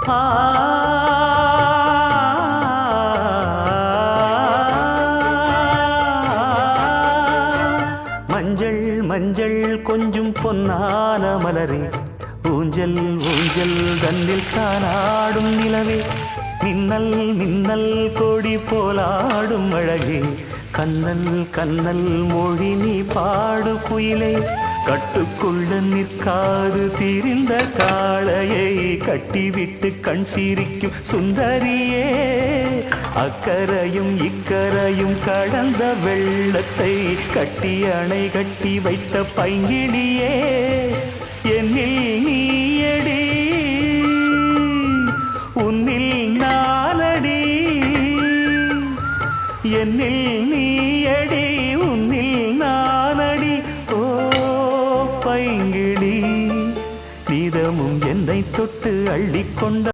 ஆ மஞ்சள் மஞ்சள் கொஞ்சம் பொன்னான மலரே, ஊஞ்சல் ஊஞ்சல் தன்னில் தானாடும் நிலவே, மின்னல் மின்னல் கொடி போலாடும் அழகே, கண்ணல் கண்ணல் மொழி நீ பாடு குயிலை, கட்டுக்குள்ள நிற்காது திரிந்த காளையை கட்டிவிட்டு கண் சிரிக்கும் சுந்தரியே, அக்கரையும் இக்கரையும் கடந்த வெள்ளத்தை கட்டி அணை கட்டி வைத்த பைங்கிளியே, என்னில் நீயடி உன்னில் நானடி, என்னில் நீயடி உன்னில் நானடி. ஓ பைங்கிளி, நீதமும் என்னை தொட்டு அள்ளிக்கொண்ட